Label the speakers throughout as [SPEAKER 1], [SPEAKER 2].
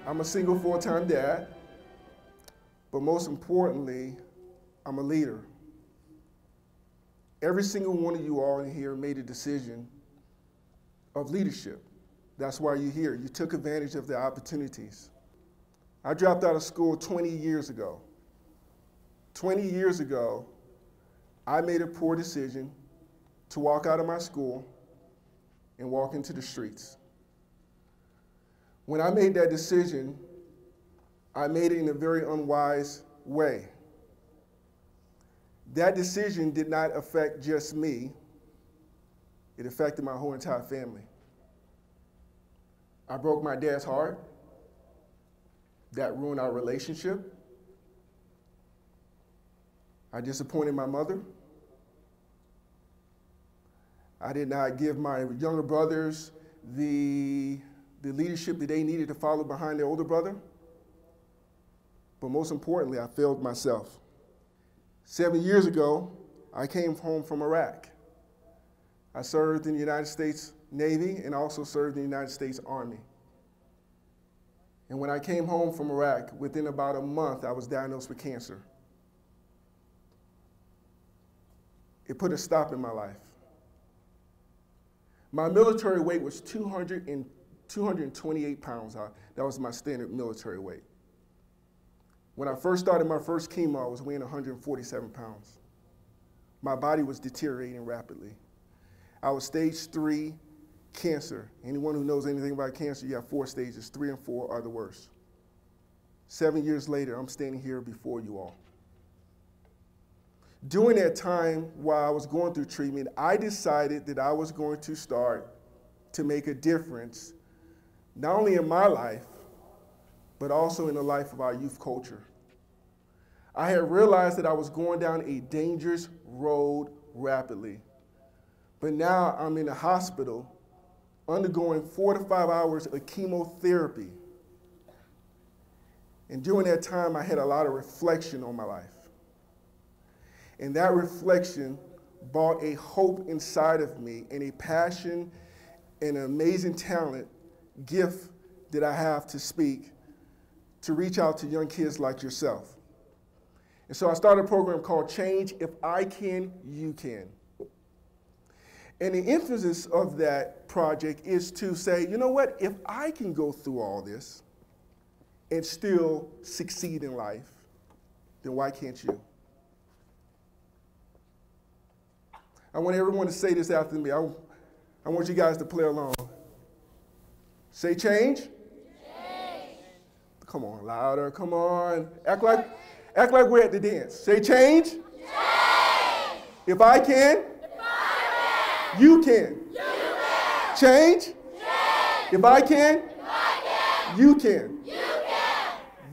[SPEAKER 1] I'm a single full-time dad, but most importantly, I'm a leader. Every single one of you all in here made a decision of leadership. That's why you're here. You took advantage of the opportunities. I dropped out of school 20 years ago. 20 years ago, I made a poor decision to walk out of my school and walk into the streets. When I made that decision, I made it in a very unwise way. That decision did not affect just me, it affected my whole entire family. I broke my dad's heart. That ruined our relationship. I disappointed my mother. I did not give my younger brothers the leadership that they needed to follow behind their older brother. But most importantly, I failed myself. 7 years ago, I came home from Iraq. I served in the United States Navy and also served in the United States Army. And when I came home from Iraq, within about a month, I was diagnosed with cancer. It put a stop in my life. My military weight was 228 pounds. That was my standard military weight. When I first started my first chemo, I was weighing 147 pounds. My body was deteriorating rapidly. I was stage 3 cancer. Anyone who knows anything about cancer, you have 4 stages. 3 and 4 are the worst. 7 years later, I'm standing here before you all. During that time while I was going through treatment, I decided that I was going to start to make a difference, not only in my life, but also in the life of our youth culture. I had realized that I was going down a dangerous road rapidly. But now I'm in a hospital undergoing 4 to 5 hours of chemotherapy. And during that time, I had a lot of reflection on my life. And that reflection brought a hope inside of me and a passion and an amazing talent, gift that I have to speak, to reach out to young kids like yourself. And so I started a program called Change. If I Can, You Can. And the emphasis of that project is to say, you know what, if I can go through all this and still succeed in life, then why can't you? I want everyone to say this after me. I want you guys to play along. Say change. Change. Come on, louder, come on. Act like we're at the dance. Say change. Change. If I can, you can. Change. Change. If I can, you can.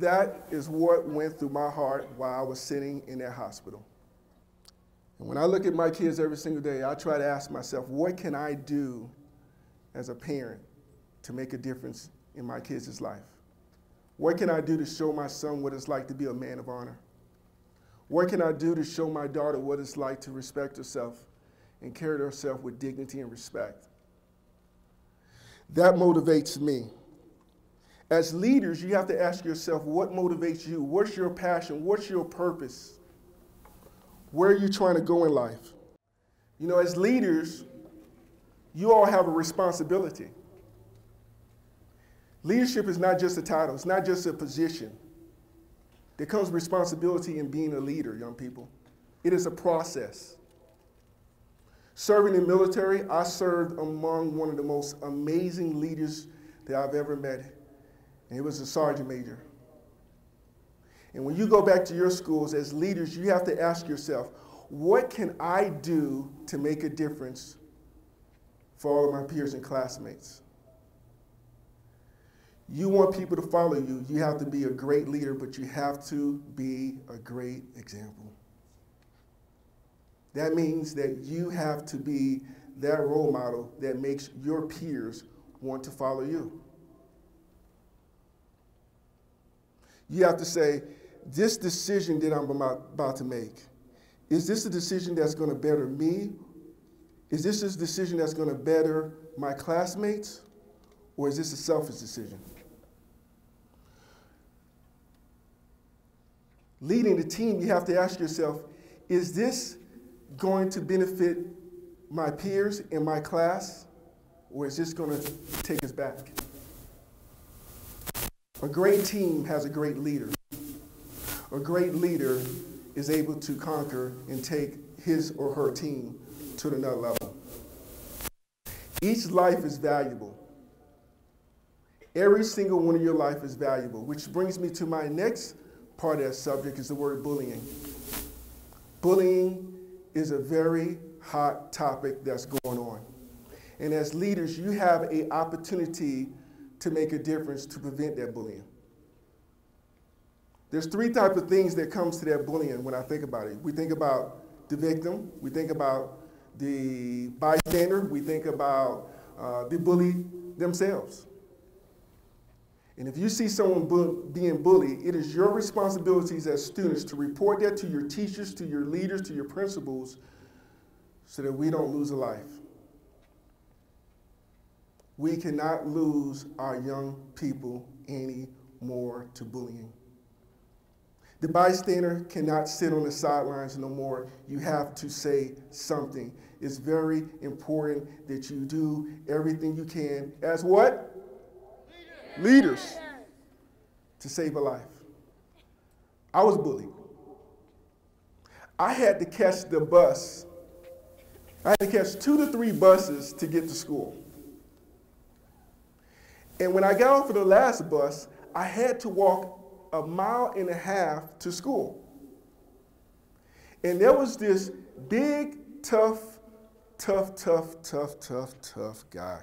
[SPEAKER 1] That is what went through my heart while I was sitting in that hospital. And when I look at my kids every single day, I try to ask myself, what can I do as a parent to make a difference in my kids' life? What can I do to show my son what it's like to be a man of honor? What can I do to show my daughter what it's like to respect herself and carry herself with dignity and respect? That motivates me. As leaders, you have to ask yourself, what motivates you? What's your passion? What's your purpose? Where are you trying to go in life? You know, as leaders, you all have a responsibility. Leadership is not just a title. It's not just a position. There comes responsibility in being a leader, young people. It is a process. Serving in the military, I served among one of the most amazing leaders that I've ever met, and it was a sergeant major. And when you go back to your schools as leaders, you have to ask yourself, what can I do to make a difference for all of my peers and classmates? You want people to follow you. You have to be a great leader, but you have to be a great example. That means that you have to be that role model that makes your peers want to follow you. You have to say, this decision that I'm about to make, is this a decision that's going to better me? Is this a decision that's going to better my classmates? Or is this a selfish decision? leading the team, you have to ask yourself, is this going to benefit my peers in my class, or is this going to take us back? A great team has a great leader. A great leader is able to conquer and take his or her team to another level. Each life is valuable. Every single one of your life is valuable, which brings me to my next part of that subject is the word bullying. Bullying is a very hot topic that's going on. And as leaders, you have an opportunity to make a difference to prevent that bullying. There's three types of things that comes to that bullying when I think about it. We think about the victim, we think about the bystander, we think about the bully themselves. And if you see someone being bullied, it is your responsibilities as students to report that to your teachers, to your leaders, to your principals, so that we don't lose a life. We cannot lose our young people any more to bullying. The bystander cannot sit on the sidelines no more. You have to say something. It's very important that you do everything you can as what? Leaders. To save a life. I was bullied. I had to catch the bus. I had to catch 2 to 3 buses to get to school. And when I got off of the last bus, I had to walk 1.5 miles to school. And there was this big, tough guy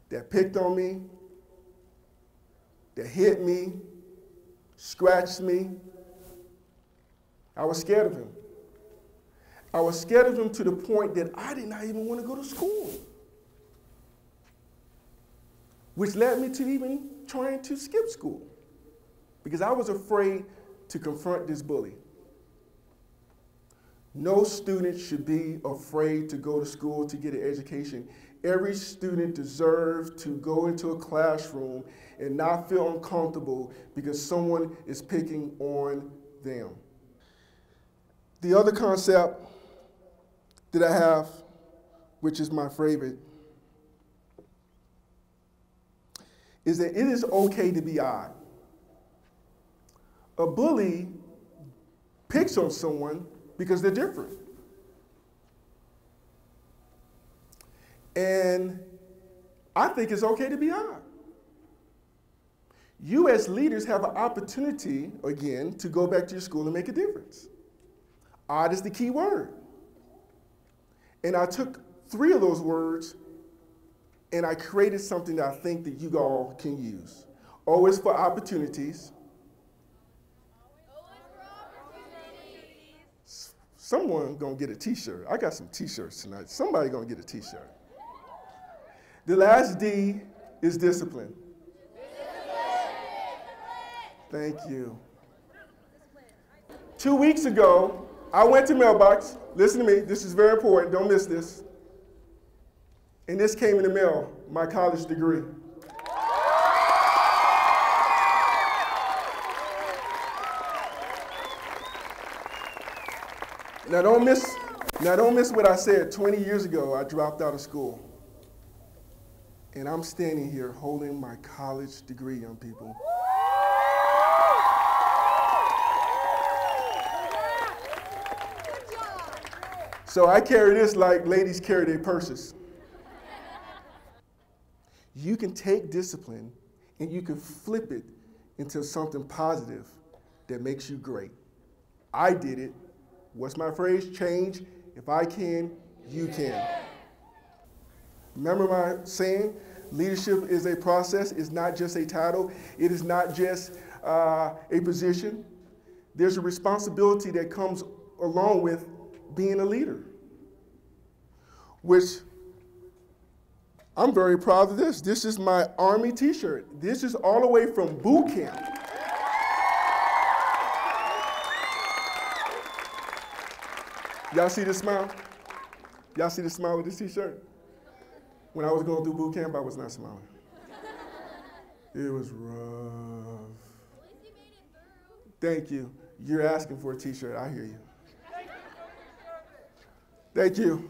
[SPEAKER 1] that picked on me, that hit me, scratched me. I was scared of him. I was scared of him to the point that I did not even want to go to school, which led me to even trying to skip school because I was afraid to confront this bully. No student should be afraid to go to school to get an education. Every student deserves to go into a classroom and not feel uncomfortable because someone is picking on them. The other concept that I have, which is my favorite, is that it is okay to be odd. A bully picks on someone because they're different. And I think it's okay to be odd. You as leaders have an opportunity, again, to go back to your school and make a difference. Odd is the key word. And I took 3 of those words and I created something that I think that you all can use. O is for opportunities. Someone gonna get a t-shirt. I got some t-shirts tonight. Somebody gonna get a t-shirt. The last D is discipline. Thank you. 2 weeks ago, I went to Mailbox. Listen to me, this is very important, don't miss this. And this came in the mail, my college degree. Now don't miss what I said. 20 years ago, I dropped out of school. And I'm standing here holding my college degree, young people. So I carry this like ladies carry their purses. You can take discipline and you can flip it into something positive that makes you great. I did it. What's my phrase? Change. If I can, you can. Remember my saying? Leadership is a process. It's not just a title. It is not just a position. There's a responsibility that comes along with being a leader, which I'm very proud of this. This is my Army t-shirt. This is all the way from boot camp. Y'all see this smile? Y'all see the smile with this t-shirt? When I was going through boot camp, I was not smiling. It was rough. Thank you. You're asking for a t-shirt, I hear you. Thank you.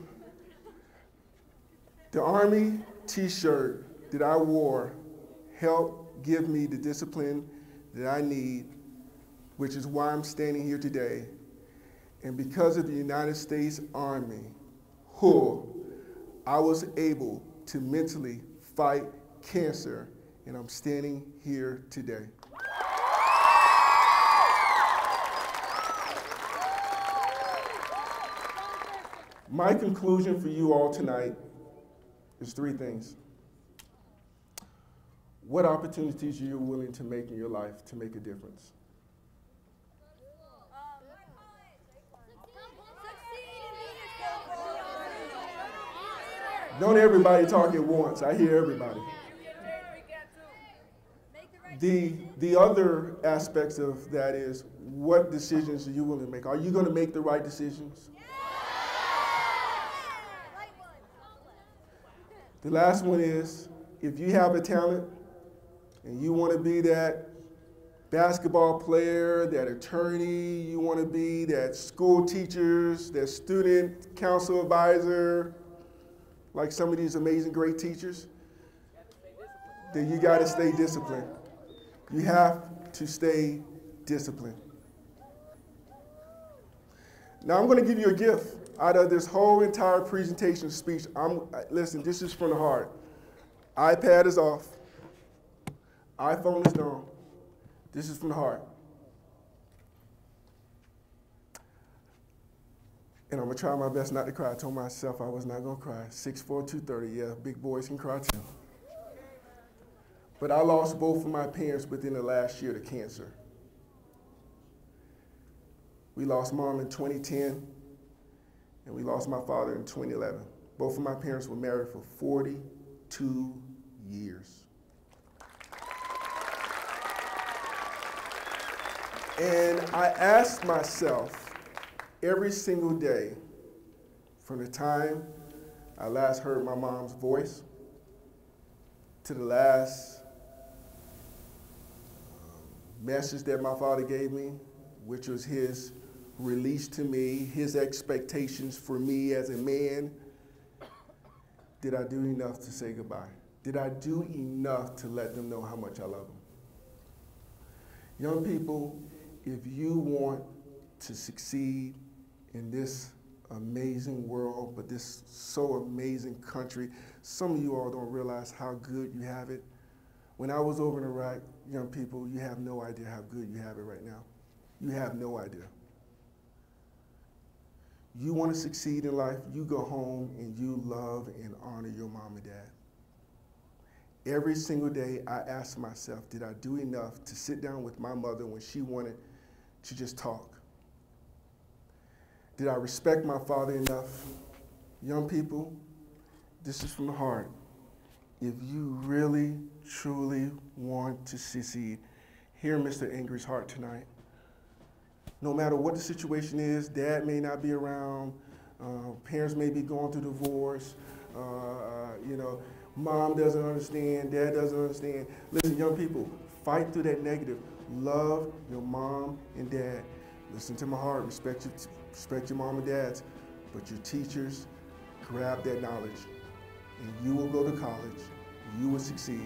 [SPEAKER 1] The Army t-shirt that I wore helped give me the discipline that I need, which is why I'm standing here today. And because of the United States Army, I was able to mentally fight cancer, and I'm standing here today. My conclusion for you all tonight is 3 things. What opportunities are you willing to make in your life to make a difference? Don't everybody talk at once. I hear everybody. The other aspects of that is, what decisions are you willing to make? Are you going to make the right decisions? The last one is, if you have a talent and you want to be that basketball player, that attorney, you want to be that school teachers, that student council advisor, like some of these amazing great teachers, then you got to stay disciplined. You have to stay disciplined. Now I'm going to give you a gift out of this whole entire presentation speech. Listen, this is from the heart. iPad is off. iPhone is gone. This is from the heart. And I'm going to try my best not to cry. I told myself I was not going to cry. 6'4", 230, yeah, big boys can cry too. But I lost both of my parents within the last year to cancer. We lost Mom in 2010, and we lost my father in 2011. Both of my parents were married for 42 years. And I asked myself every single day, from the time I last heard my mom's voice to the last message that my father gave me, which was his release to me, his expectations for me as a man, did I do enough to say goodbye? Did I do enough to let them know how much I love them? Young people, if you want to succeed in this amazing world, but this so amazing country, some of you all don't realize how good you have it. When I was over in Iraq, young people, you have no idea how good you have it right now. You have no idea. You want to succeed in life, you go home and you love and honor your mom and dad. Every single day I ask myself, did I do enough to sit down with my mother when she wanted to just talk? Did I respect my father enough? Young people, this is from the heart. If you really, truly want to succeed, hear Mr. Angry's heart tonight. No matter what the situation is, dad may not be around, parents may be going through divorce, you know, mom doesn't understand, dad doesn't understand. Listen, young people, fight through that negative. Love your mom and dad. Listen to my heart, respect your mom and dads, but your teachers, grab that knowledge, and you will go to college, you will succeed,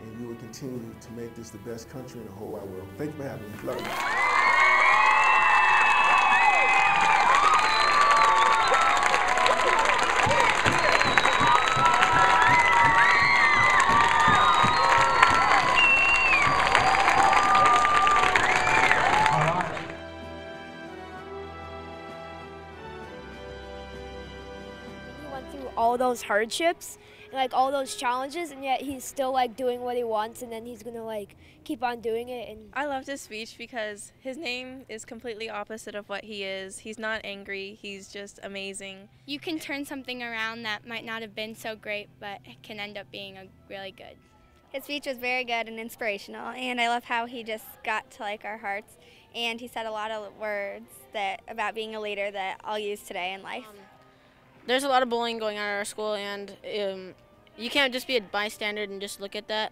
[SPEAKER 1] and you will continue to make this the best country in the whole wide world. Thank you for having me. Love you.
[SPEAKER 2] All those hardships and like all those challenges, and yet he's still like doing what he wants, and then he's gonna like keep on doing it. And
[SPEAKER 3] I loved his speech because his name is completely opposite of what he is. He's not angry, he's just amazing.
[SPEAKER 4] You can turn something around that might not have been so great, but can end up being really good.
[SPEAKER 5] His speech was very good and inspirational, and I love how he just got to like our hearts, and he said a lot of words that about being a leader that I'll use today in life.
[SPEAKER 6] There's a lot of bullying going on at our school, and you can't just be a bystander and just look at that,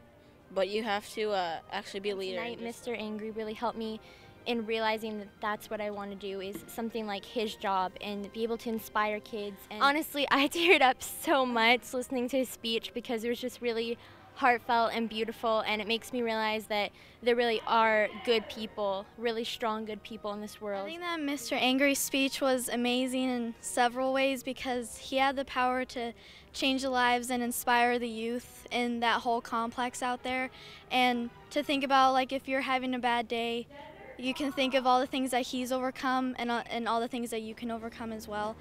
[SPEAKER 6] but you have to actually be a leader.
[SPEAKER 7] Tonight, Mr. Angry really helped me and realizing that that's what I want to do is something like his job and be able to inspire kids. And honestly, I teared up so much listening to his speech because it was just really heartfelt and beautiful, and it makes me realize that there really are good people, really strong good people in this world.
[SPEAKER 8] I think that Mr. Angry's speech was amazing in several ways because he had the power to change the lives and inspire the youth in that whole complex out there, and to think about, like, if you're having a bad day, you can think of all the things that he's overcome and all the things that you can overcome as well.